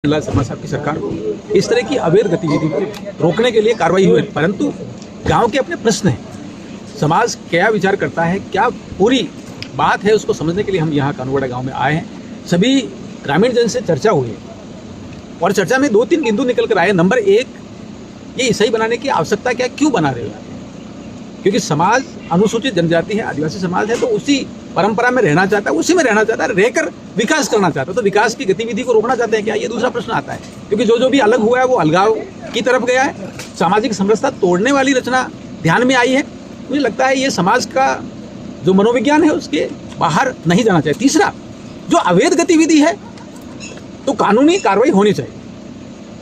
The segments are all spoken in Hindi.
लाल शर्मा साहब की सरकार को इस तरह की अवैध गतिविधि को रोकने के लिए कार्रवाई हुई, परंतु गांव के अपने प्रश्न हैं। समाज क्या विचार करता है, क्या पूरी बात है, उसको समझने के लिए हम यहाँ कानूवाड़ा गांव में आए हैं। सभी ग्रामीण जन से चर्चा हुई और चर्चा में 2-3 बिंदु निकल कर आए। नंबर 1, ये ईसाई बनाने की आवश्यकता क्या, क्यों बना रहे हो? क्योंकि समाज अनुसूचित जनजाति है, आदिवासी समाज है, तो उसी परंपरा में रहना चाहता है, उसी में रहना चाहता है, रहकर विकास करना चाहता है। तो विकास की गतिविधि को रोकना चाहते हैं क्या? ये दूसरा प्रश्न आता है। क्योंकि जो भी अलग हुआ है वो अलगाव की तरफ गया है, सामाजिक समरसता तोड़ने वाली रचना ध्यान में आई है। मुझे लगता है ये समाज का जो मनोविज्ञान है उसके बाहर नहीं जाना चाहिए। तीसरा, जो अवैध गतिविधि है तो कानूनी कार्रवाई होनी चाहिए,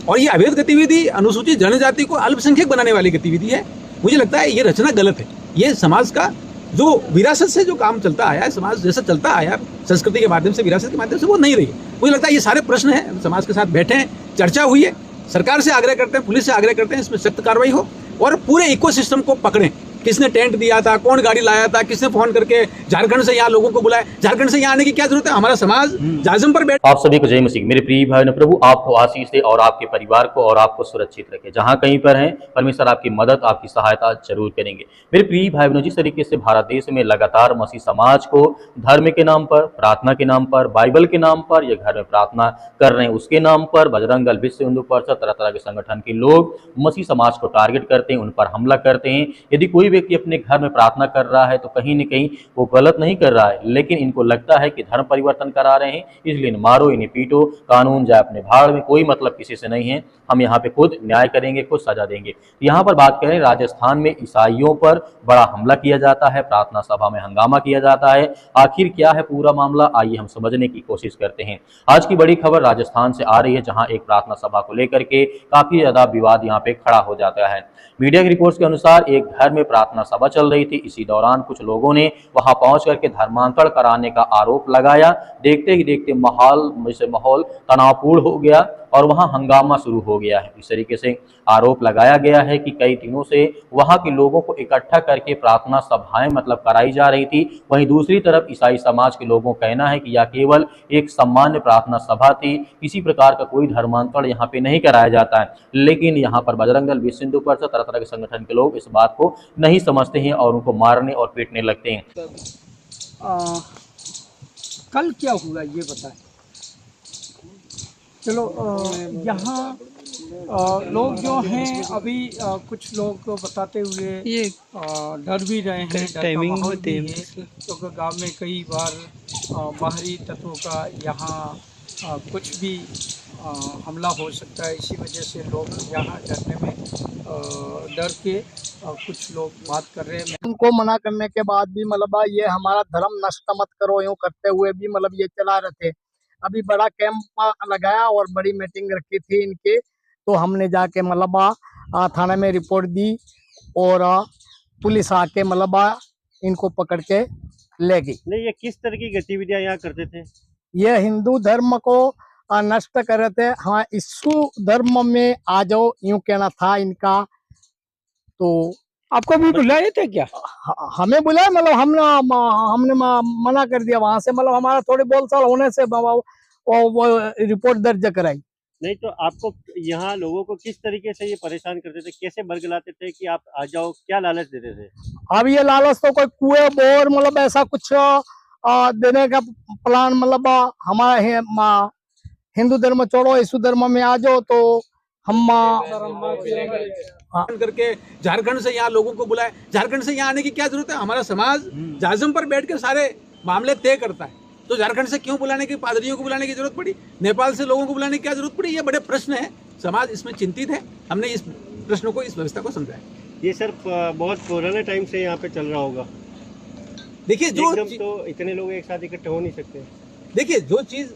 और ये अवैध गतिविधि अनुसूचित जनजाति को अल्पसंख्यक बनाने वाली गतिविधि है। मुझे लगता है ये रचना गलत है। ये समाज का जो विरासत से जो काम चलता आया है, समाज जैसा चलता आया संस्कृति के माध्यम से, विरासत के माध्यम से, वो नहीं रही है। मुझे लगता है ये सारे प्रश्न हैं, समाज के साथ बैठे हैं, चर्चा हुई है, सरकार से आग्रह करते हैं, पुलिस से आग्रह करते हैं इसमें सख्त कार्रवाई हो और पूरे इकोसिस्टम को पकड़ें। किसने टेंट दिया था, कौन गाड़ी लाया था, किसने फोन करके झारखंड से यहाँ लोगों को बुलाया, झारखंड से यहाँ आने की क्या जरूरत है? हमारा समाज जाजम पर बैठ। आप सभी को जय मसीह। मेरे प्रिय भाई ने प्रभु आपको आशीष दे और आपके परिवार को और आपको सुरक्षित रखे। जहां कहीं पर हैं, परमेश्वर आपकी मदद, आपकी सहायता जरूर करेंगे। मेरे प्रिय भाई बहनों, जिस तरीके से भारत देश में लगातार मसीह समाज को धर्म के नाम पर, प्रार्थना के नाम पर, बाइबल के नाम पर, या घर में प्रार्थना कर रहे हैं उसके नाम पर, बजरंग दल, विश्व हिंदू परिषद, तरह तरह के संगठन के लोग मसीह समाज को टारगेट करते हैं, उन पर हमला करते हैं। यदि कोई व्यक्ति अपने घर में प्रार्थना कर रहा है तो कहीं न कहीं वो गलत नहीं कर रहा है, लेकिन इनको लगता है कि धर्म परिवर्तन करा रहे हैं, इसलिए इन्हें मारो, इन्हें पीटो, कानून जाए अपने भाड़ में, कोई मतलब किसी से नहीं है। हम यहाँ पे खुद न्याय करेंगे, खुद सजा देंगे। यहाँ पर बात करें, राजस्थान में ईसाइयों पर बड़ा हमला किया जाता है, प्रार्थना सभा में हंगामा किया जाता है। आखिर क्या है पूरा मामला, आइए हम समझने की कोशिश करते हैं। आज की बड़ी खबर राजस्थान से आ रही है, जहाँ एक प्रार्थना सभा को लेकर के काफी ज्यादा विवाद यहाँ पे खड़ा हो जाता है। मीडिया की रिपोर्ट्स के अनुसार एक घर में प्रार्थना सभा चल रही थी। इसी दौरान कुछ लोगों ने वहां पहुंच करके धर्मांतरण कराने का आरोप लगाया। देखते ही देखते माहौल तनावपूर्ण हो गया और वहां हंगामा शुरू हो गया है। इस तरीके से आरोप लगाया गया है कि कई दिनों से वहां के लोगों को इकट्ठा करके प्रार्थना सभाएं कराई जा रही थी। वहीं दूसरी तरफ ईसाई समाज के लोगों का कहना है कि यह केवल एक सामान्य प्रार्थना सभा थी, किसी प्रकार का कोई धर्मांतरण यहाँ पे नहीं कराया जाता है। लेकिन यहाँ पर बजरंग दल, विश्व हिंदू परिषद, तरह तरह के संगठन के लोग इस बात को नहीं समझते हैं और उनको मारने और पीटने लगते हैं। कल क्या हुआ ये बताएं। चलो, यहाँ लोग जो हैं अभी कुछ लोग बताते हुए ये डर भी रहे हैं, टाइमिंग होती है क्योंकि गांव में कई बार बाहरी तत्वों का यहाँ कुछ भी हमला हो सकता है। इसी वजह से लोग यहाँ डरने में डर के कुछ लोग बात कर रहे हैं। उनको मना करने के बाद भी ये हमारा धर्म नष्ट मत करो यूँ करते हुए भी ये चला रहे थे। अभी बड़ा कैंप लगाया और बड़ी मीटिंग रखी थी इनके, तो हमने जाके थाने में रिपोर्ट दी और पुलिस आके इनको पकड़ के ले गई। नहीं, ये किस तरह की गतिविधियां यहाँ करते थे? ये हिंदू धर्म को नष्ट कर रहे थे। हाँ, ईसु धर्म में आ जाओ यूं कहना था इनका। तो आपको भी बुलाए थे क्या? हमें बुलाया, हमने मना कर दिया वहां से। हमारा थोड़ी बोलचाल होने से वो रिपोर्ट दर्ज कराई। नहीं तो आपको यहाँ लोगों को किस तरीके से ये परेशान करते थे, कैसे बरगलाते थे कि आप आ जाओ, क्या लालच देते थे? अब ये लालच तो कोई कुएं बोर ऐसा कुछ देने का प्लान, हमारा हिंदू धर्म छोड़ो, ईसु धर्म में आ जाओ तो हम करके झारखंड से यहाँ लोगों को बुलाए। झारखंड से यहाँ आने की क्या जरूरत है? हमारा समाज जाजम पर बैठ के सारे मामले तय करता है, तो झारखंड से क्यों बुलाने की, पादरियों को बुलाने की जरूरत पड़ी, नेपाल से लोगों को बुलाने की क्या जरूरत पड़ी? ये बड़े प्रश्न है, समाज इसमें चिंतित है। हमने इस प्रश्नों को, इस व्यवस्था को समझाया। ये सर बहुत पुराने टाइम से यहाँ पे चल रहा होगा। देखिए, जो तो इतने लोग एक साथ इकट्ठे हो नहीं सकते। देखिए, जो चीज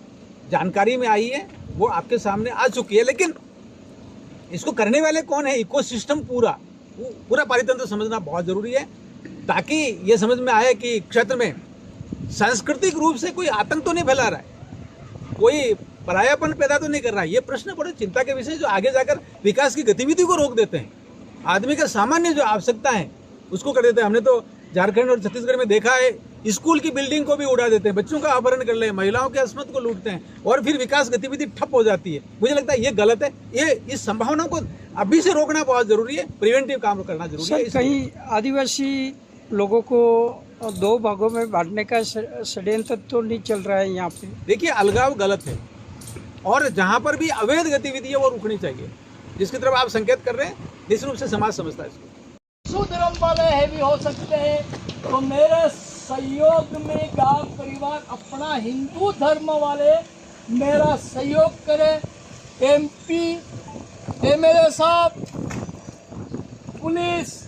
जानकारी में आई है वो आपके सामने आ चुकी है, लेकिन इसको करने वाले कौन है, इकोसिस्टम पूरा पारितंत्र समझना बहुत जरूरी है, ताकि ये समझ में आए कि क्षेत्र में सांस्कृतिक रूप से कोई आतंक तो नहीं फैला रहा है, कोई परायापन पैदा तो नहीं कर रहा है। ये प्रश्न बड़े चिंता के विषय जो आगे जाकर विकास की गतिविधि को रोक देते हैं, आदमी का सामान्य जो आवश्यकता है उसको कर देते हैं। हमने तो झारखंड और छत्तीसगढ़ में देखा है स्कूल की बिल्डिंग को भी उड़ा देते हैं, बच्चों का अपहरण कर ले, महिलाओं के अस्मत को लूटते हैं और फिर विकास गतिविधि ठप हो जाती है। मुझे लगता है ये गलत है। ये इस संभावना को अभी से रोकना बहुत जरूरी है, प्रिवेंटिव काम करना जरूरी है। सर, कई आदिवासी लोगों को दो भागों में बांटने का षड्यंत्र तो नहीं चल रहा है यहाँ पे? देखिए, अलगाव गलत है और जहां पर भी अवैध गतिविधि है वो रुकनी चाहिए, जिसकी तरफ आप संकेत कर रहे हैं। निश्चित रूप से समाज समझता है इसको। हिंदू धर्म वाले है भी हो सकते हैं, तो मेरे सहयोग में गांव परिवार अपना हिंदू धर्म वाले मेरा सहयोग करें। MP MLA साहब, पुलिस,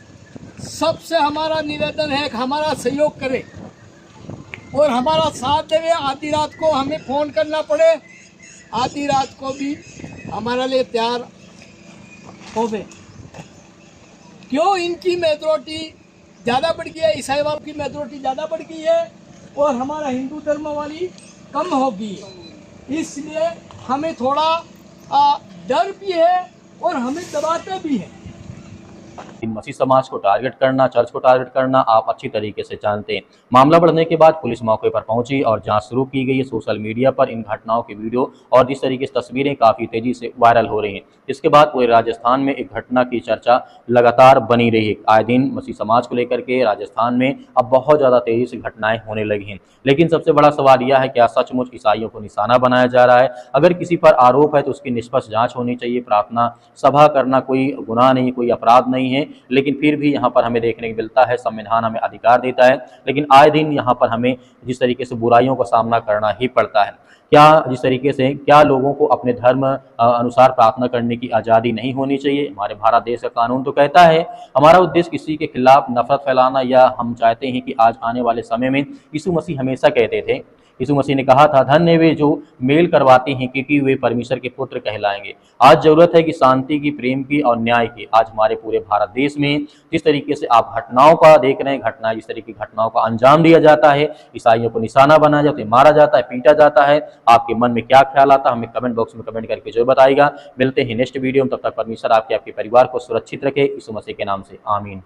सबसे हमारा निवेदन है कि हमारा सहयोग करें और हमारा साथ देवे। आधी रात को हमें फ़ोन करना पड़े, आधी रात को भी हमारे लिए तैयार होवे। क्यों इनकी मेजॉरिटी ज़्यादा बढ़ गई है, ईसाई वालों की मेजॉरिटी ज़्यादा बढ़ गई है और हमारा हिंदू धर्म वाली कम हो गई है। इसलिए हमें थोड़ा डर भी है और हमें दबाते भी हैं। मसीह समाज को टारगेट करना, चर्च को टारगेट करना आप अच्छी तरीके से जानते हैं। मामला बढ़ने के बाद पुलिस मौके पर पहुंची और जांच शुरू की गई है। सोशल मीडिया पर इन घटनाओं की वीडियो और जिस तरीके से तस्वीरें काफ़ी तेजी से वायरल हो रही हैं। इसके बाद पूरे राजस्थान में एक घटना की चर्चा लगातार बनी रही है। आए दिन मसीह समाज को लेकर के राजस्थान में अब बहुत ज़्यादा तेजी से घटनाएं होने लगी हैं। लेकिन सबसे बड़ा सवाल यह है, क्या सचमुच ईसाइयों को निशाना बनाया जा रहा है? अगर किसी पर आरोप है तो उसकी निष्पक्ष जाँच होनी चाहिए। प्रार्थना सभा करना कोई गुनाह नहीं, कोई अपराध नहीं है, लेकिन फिर भी यहाँ पर हमें देखने को मिलता है, संविधान हमें अधिकार देता है, लेकिन आए दिन यहाँ पर हमें जिस तरीके से बुराइयों का सामना करना ही पड़ता है। क्या जिस तरीके से क्या लोगों को अपने धर्म अनुसार प्रार्थना करने की आज़ादी नहीं होनी चाहिए? हमारे भारत देश का कानून तो कहता है। हमारा उद्देश्य किसी के खिलाफ नफरत फैलाना या हम चाहते हैं कि आज आने वाले समय में यीशु मसीह हमेशा कहते थे, यीशु मसीह ने कहा था, धन्य वे जो मेल करवाते हैं क्योंकि वे परमेश्वर के पुत्र कहलाएंगे। आज जरूरत है कि शांति की, प्रेम की और न्याय की। आज हमारे पूरे भारत देश में जिस तरीके से आप घटनाओं का देख रहे हैं, घटनाएं जिस तरीके की घटनाओं का अंजाम दिया जाता है, ईसाइयों को निशाना बनाया जाता है, मारा जाता है, पीटा जाता है, आपके मन में क्या ख्याल आता है? हमें कमेंट बॉक्स में कमेंट करके जो बताएगा। मिलते हैं नेक्स्ट वीडियो में, तब तक परमेश्वर आपके परिवार को सुरक्षित रखे। यीशु मसीह के नाम से आमीन।